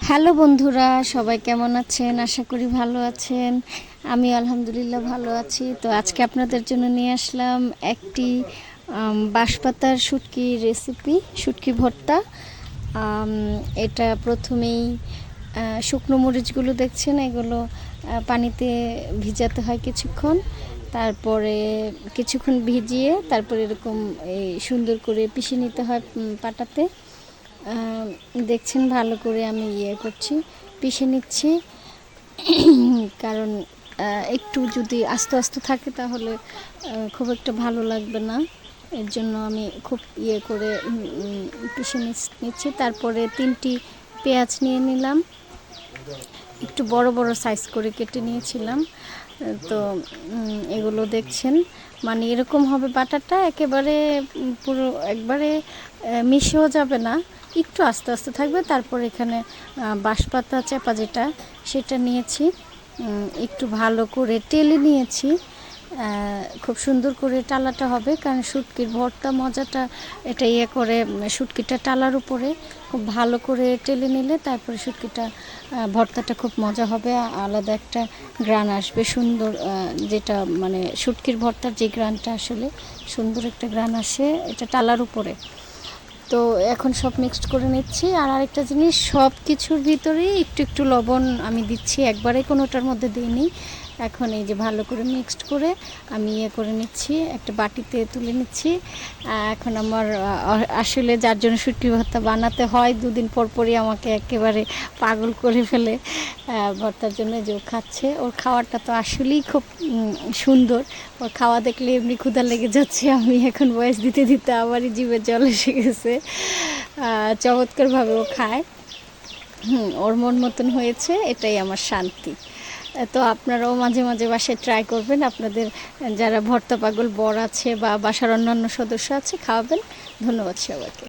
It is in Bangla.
হ্যালো বন্ধুরা, সবাই কেমন আছেন? আশা করি ভালো আছেন। আমি আলহামদুলিল্লাহ ভালো আছি। তো আজকে আপনাদের জন্য নিয়ে আসলাম একটি বাঁশপাতার শুটকির রেসিপি, শুটকি ভর্তা। এটা প্রথমেই শুকনো মরিচগুলো দেখছেন, এগুলো পানিতে ভিজাতে হয় কিছুক্ষণ। তারপরে কিছুক্ষণ ভিজিয়ে তারপরে এরকম এই সুন্দর করে পিষে নিতে হয় পাটাতে। দেখছেন ভালো করে আমি করছি, পিষে নিচ্ছি। কারণ একটু যদি আস্তে আস্তে থাকে তাহলে খুব একটা ভালো লাগবে না। এর জন্য আমি খুব করে পিষে নিচ্ছি। তারপরে 3টি পেঁয়াজ নিয়ে নিলাম, একটু বড় বড় সাইজ করে কেটে নিয়েছিলাম। তো এগুলো দেখছেন, মানে এরকম হবে বাটাটা, একেবারে পুরো একবারে মিশেও যাবে না, একটু আস্তে আস্তে থাকবে। তারপর এখানে বাঁশপাতা চাপা যেটা, সেটা নিয়েছি, একটু ভালো করে টেলে নিয়েছি। খুব সুন্দর করে টালাটা হবে, কারণ শুটকির ভর্তা মজাটা এটা করে শুটকিটা টালার উপরে খুব ভালো করে টেলে নিলে তারপরে শুটকিটা ভর্তাটা খুব মজা হবে, আলাদা একটা গ্রান আসবে সুন্দর, যেটা মানে শুটকির ভর্তার যে গ্রানটা আসলে সুন্দর একটা গ্রান আসে এটা টালার উপরে। তো এখন সব মিক্সড করে নিচ্ছি। আর আরেকটা জিনিস, সব কিছুর ভিতরেই একটু একটু লবণ আমি দিচ্ছি, একবারে কোনোটার মধ্যে দিইনি। এখন এই যে ভালো করে মিক্সড করে আমি করে নিচ্ছি, একটা বাটিতে তুলে নিচ্ছি। এখন আমার আসলে যার জন্য শুটকি ভর্তা বানাতে হয় 2 দিন পর পরই আমাকে একেবারে পাগল করে ফেলে ভর্তার জন্য, যে ও খাচ্ছে। ওর খাওয়াটা তো আসলেই খুব সুন্দর, ওর খাওয়া দেখলে এমনি ক্ষুধা লেগে যাচ্ছে। আমি এখন ভয়েস দিতে দিতে আমারই জিভে জল এসে গেছে। চমৎকারভাবে ও খায়। ওর মন মতন হয়েছে, এটাই আমার শান্তি। তো আপনারাও মাঝে মাঝে বাসায় ট্রাই করবেন, আপনাদের যারা ভর্তা পাগল বর আছে বা বাসার অন্যান্য সদস্য আছে খাওয়াবেন। ধন্যবাদ সবাইকে।